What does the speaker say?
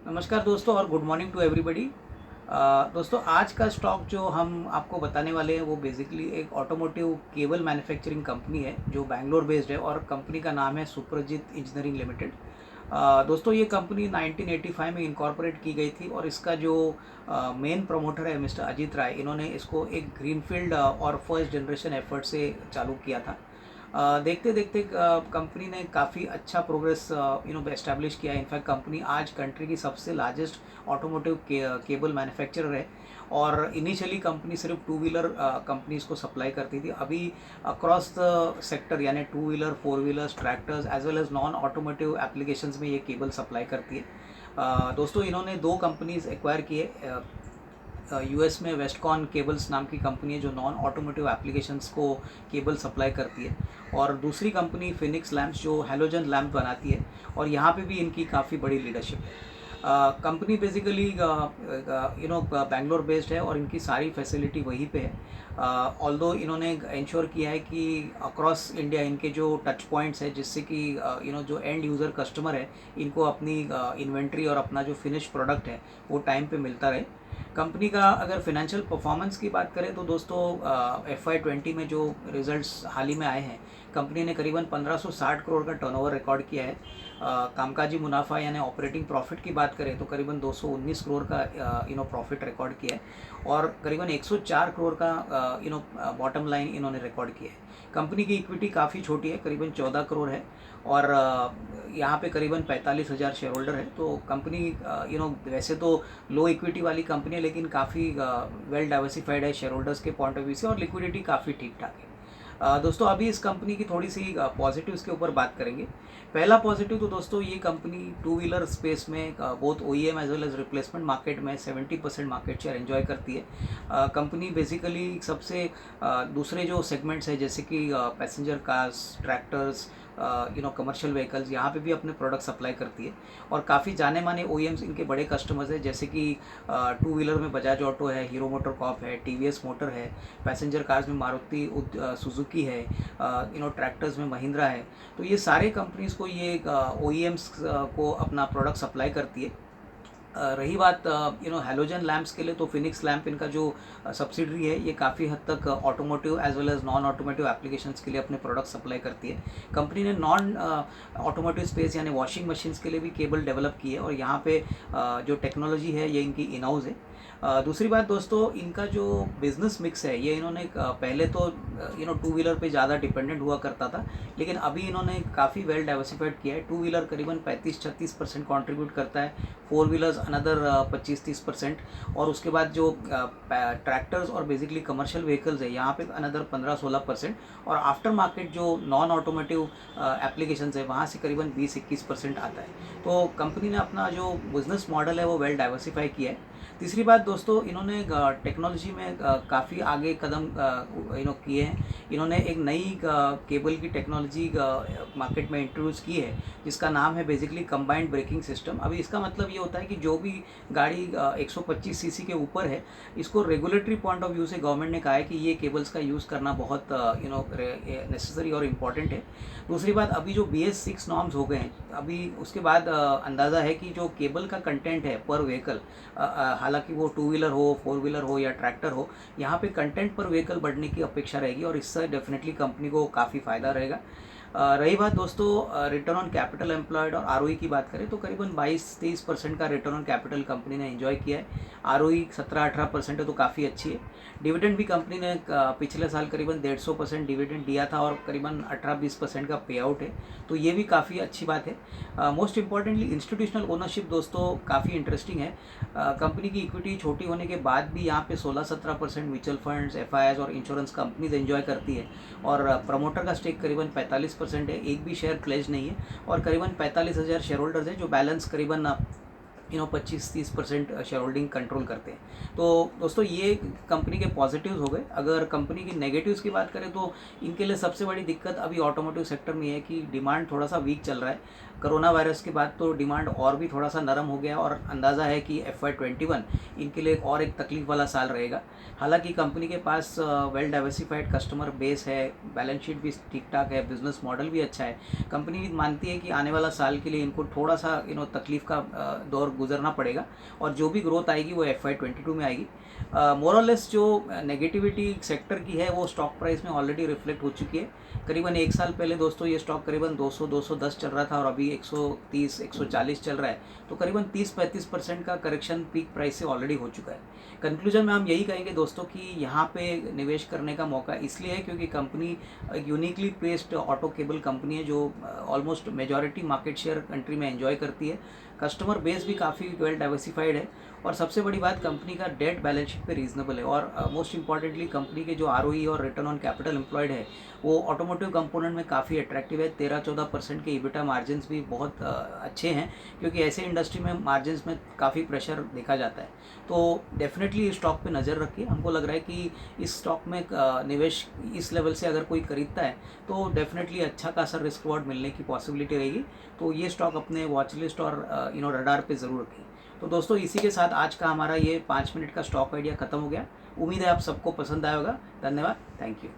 नमस्कार दोस्तों और गुड मॉर्निंग टू एवरीबॉडी। दोस्तों आज का स्टॉक जो हम आपको बताने वाले हैं वो बेसिकली एक ऑटोमोटिव केबल मैन्युफैक्चरिंग कंपनी है जो बैंगलोर बेस्ड है और कंपनी का नाम है सुप्रजीत इंजीनियरिंग लिमिटेड। दोस्तों ये कंपनी 1985 में इनकॉर्पोरेट की गई थी और इसका जो मेन प्रमोटर है मिस्टर अजीत राय, इन्होंने इसको एक ग्रीनफील्ड और फर्स्ट जनरेशन एफर्ट से चालू किया था। देखते देखते कंपनी ने काफ़ी अच्छा प्रोग्रेस एस्टैब्लिश किया है। इनफैक्ट कंपनी आज कंट्री की सबसे लार्जेस्ट ऑटोमोटिव केबल मैन्युफैक्चरर है और इनिशियली कंपनी सिर्फ टू व्हीलर कंपनीज को सप्लाई करती थी। अभी अक्रॉस द सेक्टर यानी two wheeler, four wheelers, tractors as well as non automotive applications में ये केबल सप्लाई करती है। दोस्तों इन्होंने दो कंपनीज एक्वायर किए। यूएस में वेस्टकॉन केबल्स नाम की कंपनी है जो नॉन ऑटोमोटिव एप्लीकेशंस को केबल सप्लाई करती है, और दूसरी कंपनी फिनिक्स लैम्प्स जो हैलोजन लैम्प बनाती है, और यहाँ पे भी इनकी काफ़ी बड़ी लीडरशिप है। कंपनी बेसिकली बैंगलोर बेस्ड है और इनकी सारी फैसिलिटी वहीं पे है। ऑल्दो इन्होंने इंश्योर किया है कि अक्रॉस इंडिया इनके जो टच पॉइंट्स है जिससे कि जो एंड यूज़र कस्टमर है इनको अपनी इन्वेंट्री और अपना जो फिनिश प्रोडक्ट है वो टाइम पे मिलता रहे। कंपनी का अगर फिनेंशियल परफॉर्मेंस की बात करें तो दोस्तों FY20 में जो रिजल्ट्स हाल ही में आए हैं, कंपनी ने करीबन 1560 करोड़ का टर्नओवर रिकॉर्ड किया है। कामकाजी मुनाफा यानी ऑपरेटिंग प्रॉफिट की बात करें तो करीबन 219 करोड़ का प्रॉफिट रिकॉर्ड किया है और करीबन 104 करोड़ का बॉटम लाइन इन्होंने रिकॉर्ड किया है। कंपनी की इक्विटी काफ़ी छोटी है, करीबन 14 करोड़ है और यहाँ पे करीबन 45,000 शेयर होल्डर है। तो कंपनी वैसे तो लो इक्विटी वाली कंपनी है लेकिन काफ़ी वेल डाइवर्सिफाइड है शेयर होल्डर्स के पॉइंट ऑफ व्यू से और लिक्विडिटी काफ़ी ठीक ठाक है। दोस्तों अभी इस कंपनी की थोड़ी सी पॉजिटिव्स के ऊपर बात करेंगे। पहला पॉजिटिव तो दोस्तों ये कंपनी टू व्हीलर स्पेस में both OEM as well as replacement market में 70% मार्केट शेयर एंजॉय करती है। कंपनी बेसिकली सबसे दूसरे जो सेगमेंट्स है जैसे कि passenger cars, tractors, commercial vehicles, यहाँ पे भी अपने प्रोडक्ट सप्लाई करती है और काफ़ी जाने माने OEMs इनके बड़े कस्टमर्स हैं जैसे कि टू व्हीलर में बजाज ऑटो है, हीरो मोटर कॉर्प है, TVS मोटर है, पैसेंजर कार्स में मारुति सुजुकी है, ट्रैक्टर्स में महिंद्रा है। तो ये सारे कंपनीज़ को ये OEMs को अपना प्रोडक्ट सप्लाई करती है। रही बात हैलोजन लैम्प्स के लिए तो फिनिक्स लैम्प इनका जो सब्सिडरी है ये काफ़ी हद तक automotive as well as non automotive applications के लिए अपने प्रोडक्ट सप्लाई करती है। कंपनी ने नॉन ऑटोमोटिव स्पेस यानी वॉशिंग मशीन्स के लिए भी केबल डेवलप की है और यहाँ पे जो टेक्नोलॉजी है ये इनकी इन हाउस है। दूसरी बात दोस्तों, इनका जो बिज़नेस मिक्स है ये इन्होंने पहले तो टू व्हीलर पे ज़्यादा डिपेंडेंट हुआ करता था लेकिन अभी इन्होंने काफ़ी वेल डाइवर्सिफाइड किया है। टू व्हीलर करीबन 35-36% कॉन्ट्रीब्यूट करता है, फोर व्हीलर्स अनदर 25-30% और उसके बाद जो ट्रैक्टर्स और बेसिकली कमर्शियल व्हीकल्स है यहाँ पे अनदर 15-16% और आफ्टर मार्केट जो नॉन ऑटोमेटिव एप्लीकेशंस है वहाँ से करीबन 20-21% आता है। तो कंपनी ने अपना जो बिज़नेस मॉडल है वो वेल डाइवर्सिफाई किया है। तीसरी बात दोस्तों, इन्होंने टेक्नोलॉजी में काफ़ी आगे कदम किए हैं। इन्होंने एक नई केबल की टेक्नोलॉजी मार्केट में इंट्रोड्यूस की है जिसका नाम है बेसिकली कंबाइंड ब्रेकिंग सिस्टम। अभी इसका मतलब ये होता है कि जो भी गाड़ी 125 सीसी के ऊपर है इसको रेगुलेटरी पॉइंट ऑफ व्यू से गवर्नमेंट ने कहा है कि ये केबल्स का यूज़ करना बहुत नेसेसरी और इम्पॉर्टेंट है। दूसरी बात, अभी जो BS6 नॉर्म्स हो गए हैं अभी उसके बाद अंदाज़ा है कि जो केबल का कंटेंट है पर व्हीकल, हालांकि वो टू व्हीलर हो, फोर व्हीलर हो या ट्रैक्टर हो, यहाँ पे कंटेंट पर व्हीकल बढ़ने की अपेक्षा रहेगी और इससे डेफिनेटली कंपनी को काफ़ी फ़ायदा रहेगा। रही बात दोस्तों रिटर्न ऑन कैपिटल एम्प्लॉयड और ROE की बात करें तो करीबन 22-23% का रिटर्न ऑन कैपिटल कंपनी ने एंजॉय किया है। ROE 17-18% है तो काफ़ी अच्छी है। डिविडेंड भी कंपनी ने पिछले साल करीबन 150% डिविडेंड दिया था और करीबन 18-20% का पे आउट है, तो ये भी काफ़ी अच्छी बात है। मोस्ट इंपॉर्टेंटली इंस्टीट्यूशनल ओनरशिप दोस्तों काफ़ी इंटरेस्टिंग है। कंपनी की इक्विटी छोटी होने के बाद भी यहाँ पे 16-17% म्यूचुअल फंड्स, FIIs और इंश्योरेंस कंपनीज एंजॉय करती है और प्रमोटर का स्टेक करीबन 45% है, एक भी शेयर प्लेज नहीं है और करीबन 45,000 शेयर होल्डर्स हैं जो बैलेंस करीबन 25-30% शेयर होल्डिंग कंट्रोल करते हैं। तो दोस्तों ये कंपनी के पॉजिटिव्स हो गए। अगर कंपनी की नेगेटिव्स की बात करें तो इनके लिए सबसे बड़ी दिक्कत अभी ऑटोमोटिव सेक्टर में है कि डिमांड थोड़ा सा वीक चल रहा है। कोरोना वायरस के बाद तो डिमांड और भी थोड़ा सा नरम हो गया और अंदाज़ा है कि FY21 इनके लिए और एक तकलीफ वाला साल रहेगा। हालांकि कंपनी के पास वेल डाइवर्सिफाइड कस्टमर बेस है, बैलेंस शीट भी ठीक ठाक है, बिजनेस मॉडल भी अच्छा है। कंपनी मानती है कि आने वाला साल के लिए इनको थोड़ा सा तकलीफ का दौर गुजरना पड़ेगा और जो भी ग्रोथ आएगी वो FY22 में आएगी। मोर और लेस जो नेगेटिविटी सेक्टर की है वो स्टॉक प्राइस में ऑलरेडी रिफ्लेक्ट हो चुकी है। करीबन एक साल पहले दोस्तों ये स्टॉक करीबन 200-210 चल रहा था और अभी 130-140 चल रहा है, तो करीबन 30-35% का करेक्शन पीक प्राइस से ऑलरेडी हो चुका है। कंक्लूजन में हम यही कहेंगे दोस्तों कि यहाँ पे निवेश करने का मौका इसलिए है क्योंकि कंपनी एक uniquely placed auto cable company है जो almost majority market share country में एंजॉय करती है। कस्टमर बेस भी काफ़ी वेल डाइवर्सिफाइड है और सबसे बड़ी बात कंपनी का डेट बैलेंस शीट पे रीजनेबल है और मोस्ट इंपॉर्टेंटली कंपनी के जो ROE और रिटर्न ऑन कैपिटल एम्प्लॉयड है वो ऑटोमोटिव कंपोनेंट में काफ़ी अट्रैक्टिव है। 13-14% के EBITDA मार्जिन भी बहुत अच्छे हैं क्योंकि ऐसे इंडस्ट्री में मार्जिन में काफ़ी प्रेशर देखा जाता है। तो डेफिनेटली इस स्टॉक पे नज़र रखिए। हमको लग रहा है कि इस स्टॉक में निवेश इस लेवल से अगर कोई खरीदता है तो डेफिनेटली अच्छा खासा रिस्क रिवॉर्ड मिलने की पॉसिबिलिटी रहेगी। तो ये स्टॉक अपने वॉच लिस्ट और रडार पे ज़रूर रखें। तो दोस्तों इसी के साथ आज का हमारा ये 5 मिनट का स्टॉक आइडिया ख़त्म हो गया। उम्मीद है आप सबको पसंद आया होगा। धन्यवाद, थैंक यू।